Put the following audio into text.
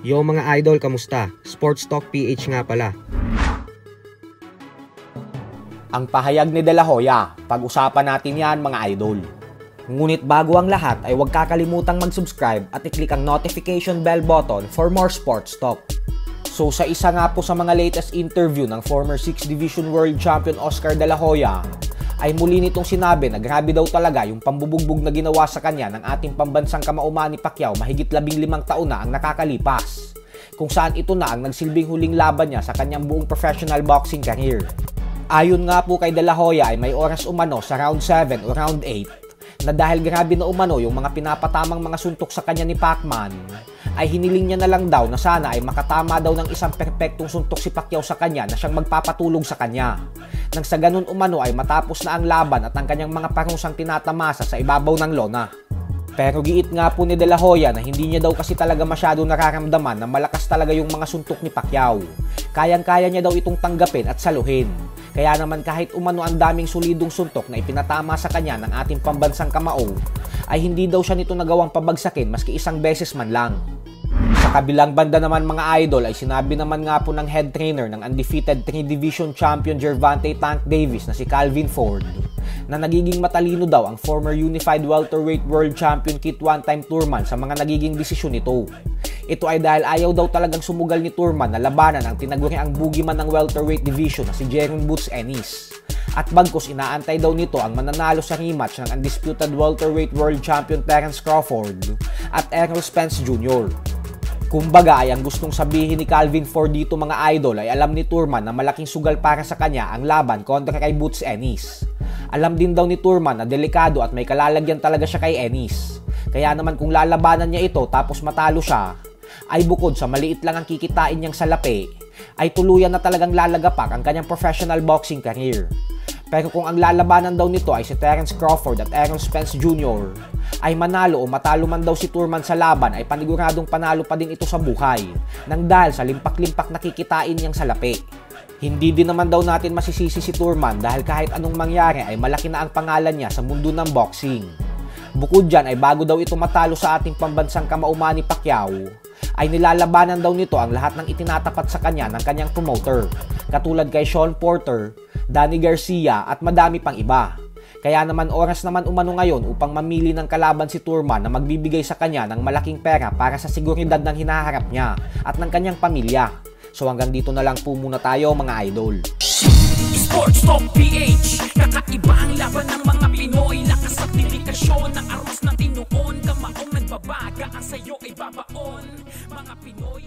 Yo mga idol, kamusta? Sports Talk PH nga pala. Ang pahayag ni De La Hoya, pag-usapan natin yan mga idol. Ngunit bago ang lahat ay huwag kakalimutang mag-subscribe at i-click ang notification bell button for more sports talk. So sa isa nga po sa mga latest interview ng former 6th Division World Champion Oscar De La Hoya, ay muli nitong sinabi na grabe daw talaga yung pambubugbog na ginawa sa kanya ng ating pambansang kamao Manny Pacquiao mahigit 15 taon na ang nakakalipas, kung saan ito na ang nagsilbing huling laban niya sa kanyang buong professional boxing career. Ayon nga po kay De La Hoya ay may oras umano sa round 7 o round 8 na dahil grabe na umano yung mga pinapatamang mga suntok sa kanya ni Pacman, ay hiniling niya na lang daw na sana ay makatama daw ng isang perpektong suntok si Pacquiao sa kanya na siyang magpapatulog sa kanya. Nang sa ganun umano ay matapos na ang laban at ang kanyang mga parusang tinatamasa sa ibabaw ng lona. Pero giit nga po ni De La Hoya na hindi niya daw kasi talaga masyado nararamdaman na malakas talaga yung mga suntok ni Pacquiao. Kayang-kaya niya daw itong tanggapin at saluhin. Kaya naman kahit umano ang daming solidong suntok na ipinatama sa kanya ng ating pambansang kamao, ay hindi daw siya nito nagawang pabagsakin maski isang beses man lang. Sa kabilang banda naman mga idol ay sinabi naman nga po ng head trainer ng undefeated 3 Division Champion Gervonta Tank Davis na si Calvin Ford na nagiging matalino daw ang former Unified Welterweight World Champion Kit One-Time Thurman sa mga nagiging desisyon nito. Ito ay dahil ayaw daw talagang sumugal ni Thurman na labanan ang tinaguri ang boogeyman ng welterweight division na si Jeron Boots Ennis. At bagkus inaantay daw nito ang mananalo sa rematch ng undisputed welterweight world champion Terence Crawford at Errol Spence Jr. Kumbaga ay ang gustong sabihin ni Calvin Ford dito mga idol ay alam ni Thurman na malaking sugal para sa kanya ang laban kontra kay Boots Ennis. Alam din daw ni Thurman na delikado at may kalalagyan talaga siya kay Ennis. Kaya naman kung lalabanan niya ito tapos matalo siya, ay bukod sa maliit lang ang kikitain niyang salapi, ay tuluyan na talagang lalagapak ang kanyang professional boxing career. Pero kung ang lalabanan daw nito ay si Terence Crawford at Errol Spence Jr., ay manalo o matalo man daw si Thurman sa laban ay paniguradong panalo pa din ito sa buhay nang dahil sa limpak-limpak na kikitain niyang salapi. Hindi din naman daw natin masisisi si Thurman dahil kahit anong mangyari ay malaki na ang pangalan niya sa mundo ng boxing. Bukod dyan ay bago daw ito matalo sa ating pambansang kamao Manny Pacquiao, ay nilalabanan daw nito ang lahat ng itinatapat sa kanya ng kanyang promoter, katulad kay Sean Porter, Danny Garcia at madami pang iba. Kaya naman oras naman umano ngayon upang mamili ng kalaban si Thurman na magbibigay sa kanya ng malaking pera para sa seguridad ng hinaharap niya at ng kanyang pamilya. So hanggang dito na lang po muna tayo mga idol. Sports Talk PH, kakaiba ang laban ng mga Pinoy. Lakas at dedikasyon ng aros na tinuon. Kamaong nagbabaga ang sayo ay babaon. Mga Pinoy